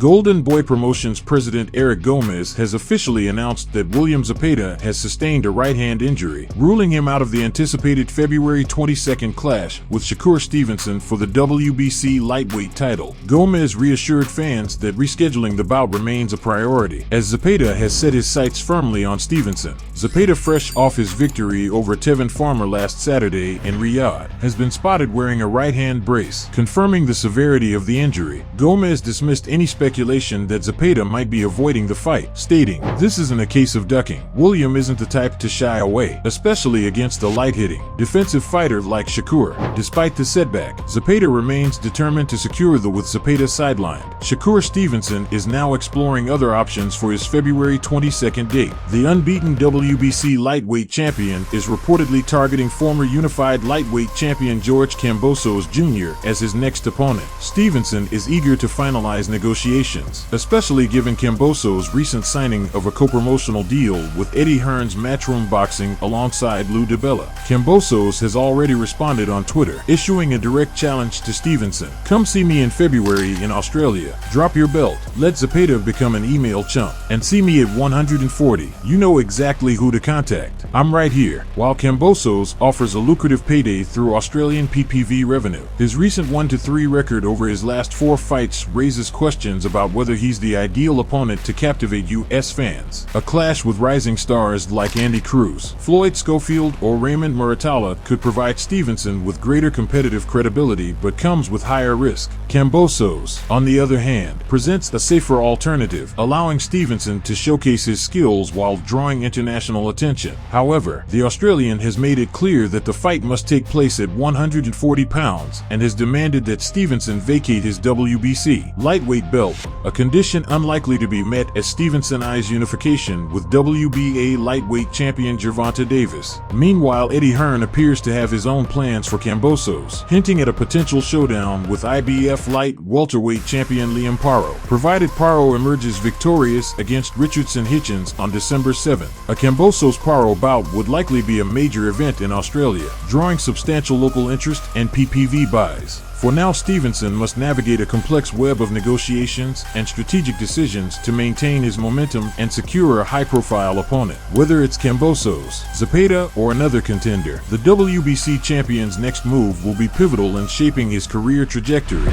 Golden Boy Promotions president Eric Gomez has officially announced that William Zepeda has sustained a right-hand injury, ruling him out of the anticipated February 22nd clash with Shakur Stevenson for the WBC lightweight title. Gomez reassured fans that rescheduling the bout remains a priority, as Zepeda has set his sights firmly on Stevenson. Zepeda, fresh off his victory over Tevin Farmer last Saturday in Riyadh, has been spotted wearing a right-hand brace, confirming the severity of the injury. Gomez dismissed any speculation that Zepeda might be avoiding the fight, stating, "This isn't a case of ducking. William isn't the type to shy away, especially against a light-hitting, defensive fighter like Shakur." Despite the setback, Zepeda remains determined to secure the with Zepeda sidelined. Shakur Stevenson is now exploring other options for his February 22nd date. The unbeaten WBC lightweight champion is reportedly targeting former unified lightweight champion George Kambosos Jr. as his next opponent. Stevenson is eager to finalize negotiations, especially given Kambosos' recent signing of a co-promotional deal with Eddie Hearn's Matchroom Boxing alongside Lou DiBella. Kambosos has already responded on Twitter, issuing a direct challenge to Stevenson. "Come see me in February in Australia. Drop your belt. Let Zepeda become an email chump. And see me at 140. You know exactly who to contact. I'm right here." While Kambosos offers a lucrative payday through Australian PPV revenue, his recent 1-3 record over his last 4 fights raises questions about whether he's the ideal opponent to captivate US fans. A clash with rising stars like Andy Cruz, Floyd Schofield, or Raymond Muratalla could provide Stevenson with greater competitive credibility, but comes with higher risk. Kambosos, on the other hand, presents a safer alternative, allowing Stevenson to showcase his skills while drawing international attention. However, the Australian has made it clear that the fight must take place at 140 pounds and has demanded that Stevenson vacate his WBC lightweight belt, a condition unlikely to be met as Stevenson eyes unification with WBA lightweight champion Gervonta Davis. Meanwhile, Eddie Hearn appears to have his own plans for Kambosos, hinting at a potential showdown with IBF light welterweight champion Liam Paro, provided Paro emerges victorious against Richardson Hitchens on December 7th. A Kambosos-Paro bout would likely be a major event in Australia, drawing substantial local interest and PPV buys. For now, Stevenson must navigate a complex web of negotiations and strategic decisions to maintain his momentum and secure a high-profile opponent. Whether it's Kambosos, Zepeda, or another contender, the WBC champion's next move will be pivotal in shaping his career trajectory.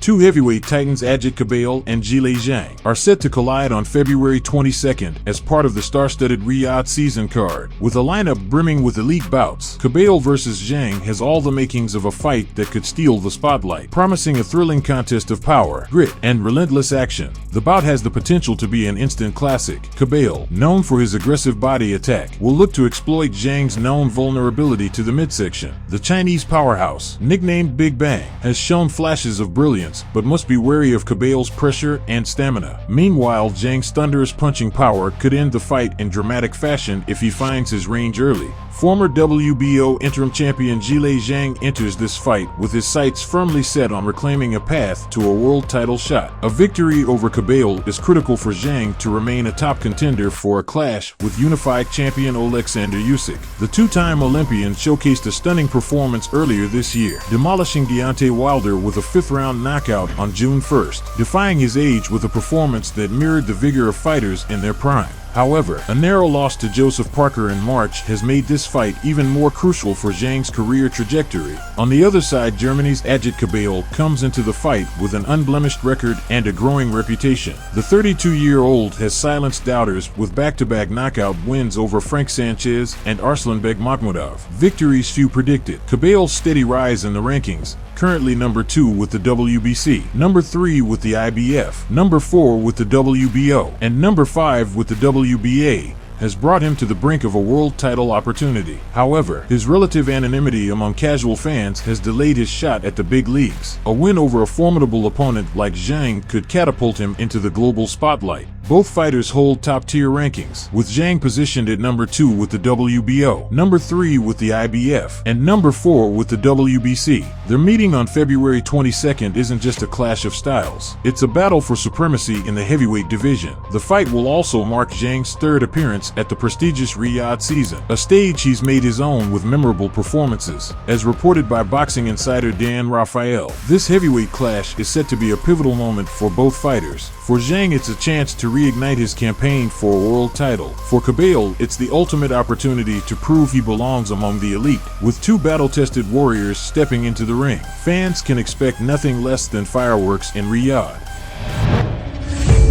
Two heavyweight titans Agit Kabayel and Zhilei Zhang are set to collide on February 22nd as part of the star-studded Riyadh season card. With a lineup brimming with elite bouts, Kabayel vs. Zhang has all the makings of a fight that could steal the spotlight, promising a thrilling contest of power, grit, and relentless action. The bout has the potential to be an instant classic. Kabayel, known for his aggressive body attack, will look to exploit Zhang's known vulnerability to the midsection. The Chinese powerhouse, nicknamed Big Bang, has shown flashes of brilliance, but must be wary of Kabayel's pressure and stamina. Meanwhile, Zhang's thunderous punching power could end the fight in dramatic fashion if he finds his range early. Former WBO interim champion Zhilei Zhang enters this fight with his sights firmly set on reclaiming a path to a world title shot. A victory over Kabayel is critical for Zhang to remain a top contender for a clash with unified champion Alexander Usyk. The two-time Olympian showcased a stunning performance earlier this year, demolishing Deontay Wilder with a 5th-round knockout on June 1st, defying his age with a performance that mirrored the vigor of fighters in their prime. However, a narrow loss to Joseph Parker in March has made this fight even more crucial for Zhang's career trajectory. On the other side, Germany's Agit Kabayel comes into the fight with an unblemished record and a growing reputation. The 32-year-old has silenced doubters with back-to-back knockout wins over Frank Sanchez and Arslanbek Makhmudov, victories few predicted. Kabayel's steady rise in the rankings, currently number 2 with the WBC, number 3 with the IBF, number 4 with the WBO, and number 5 with the WBA, has brought him to the brink of a world title opportunity. However, his relative anonymity among casual fans has delayed his shot at the big leagues. A win over a formidable opponent like Zhang could catapult him into the global spotlight. Both fighters hold top-tier rankings, with Zhang positioned at number 2 with the WBO, number 3 with the IBF, and number 4 with the WBC. Their meeting on February 22nd isn't just a clash of styles. It's a battle for supremacy in the heavyweight division. The fight will also mark Zhang's third appearance at the prestigious Riyadh season, a stage he's made his own with memorable performances. As reported by boxing insider Dan Rafael, this heavyweight clash is set to be a pivotal moment for both fighters. For Zhang, it's a chance to reignite his campaign for a world title. For Kabayel, it's the ultimate opportunity to prove he belongs among the elite. With two battle-tested warriors stepping into the ring, fans can expect nothing less than fireworks in Riyadh.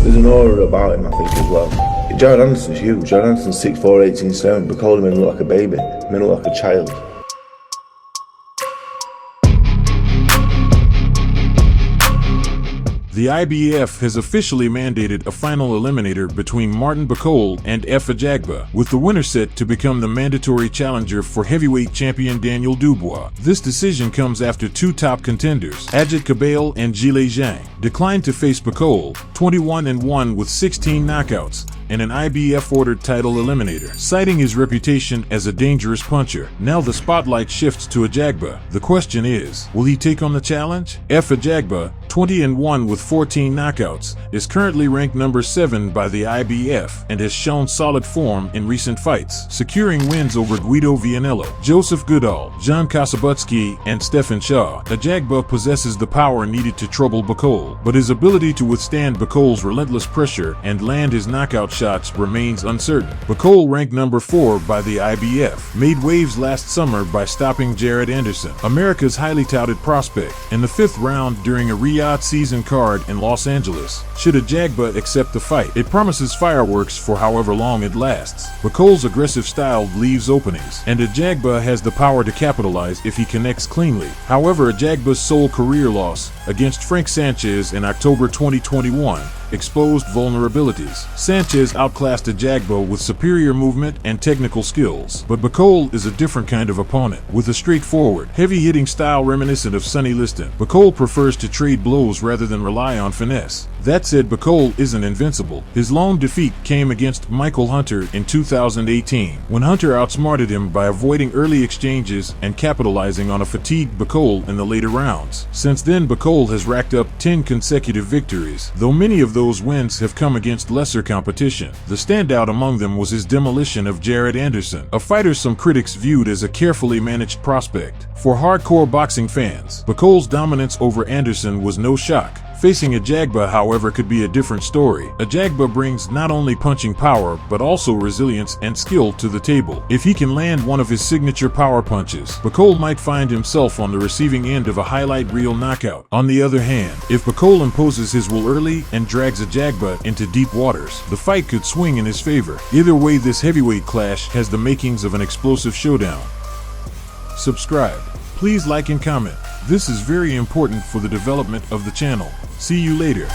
There's an aura about him, I think, as well. Jared Anderson's huge. Jared Anderson's 6'4", 18 stone, but calling him look like a baby, made him look like a child. The IBF has officially mandated a final eliminator between Martin Bakole and Efe AJAGBA, with the winner set to become the mandatory challenger for heavyweight champion Daniel Dubois. This decision comes after two top contenders, Agit Kabayel and Zhilei Zhang, declined to face Bakole, 21-1 with 16 knockouts, and an IBF-ordered title eliminator, citing his reputation as a dangerous puncher. Now the spotlight shifts to AJAGBA. The question is, will he take on the challenge? Efe AJAGBA, 20-1 with 14 knockouts, is currently ranked number 7 by the IBF and has shown solid form in recent fights, securing wins over Guido Vianello, Joseph Goodall, John Kasabutsky, and Stefan Shaw. AJAGBA possesses the power needed to trouble Bakole, but his ability to withstand Bakole's relentless pressure and land his knockout shots remains uncertain. Bakole, ranked number 4 by the IBF, made waves last summer by stopping Jared Anderson, America's highly touted prospect, in the 5th round during a Riyadh season card in Los Angeles. Should AJAGBA accept the fight, it promises fireworks for however long it lasts. Bakole's aggressive style leaves openings, and AJAGBA has the power to capitalize if he connects cleanly. However, AJAGBA's sole career loss against Frank Sanchez in October 2021 exposed vulnerabilities. Sanchez outclassed AJAGBA with superior movement and technical skills, but Bakole is a different kind of opponent, with a straightforward, heavy-hitting style reminiscent of Sonny Liston. Bakole prefers to trade blows rather than rely on finesse. That said, Bakole isn't invincible. His lone defeat came against Michael Hunter in 2018, when Hunter outsmarted him by avoiding early exchanges and capitalizing on a fatigued Bakole in the later rounds. Since then, Bakole has racked up 10 consecutive victories, though many of those wins have come against lesser competition. The standout among them was his demolition of Jared Anderson, a fighter some critics viewed as a carefully managed prospect. For hardcore boxing fans, Bakole's dominance over Anderson was no shock. Facing AJAGBA, however, could be a different story. AJAGBA brings not only punching power, but also resilience and skill to the table. If he can land one of his signature power punches, Bakole might find himself on the receiving end of a highlight reel knockout. On the other hand, if Bakole imposes his will early and drags AJAGBA into deep waters, the fight could swing in his favor. Either way, this heavyweight clash has the makings of an explosive showdown. Subscribe. Please like and comment. This is very important for the development of the channel. See you later.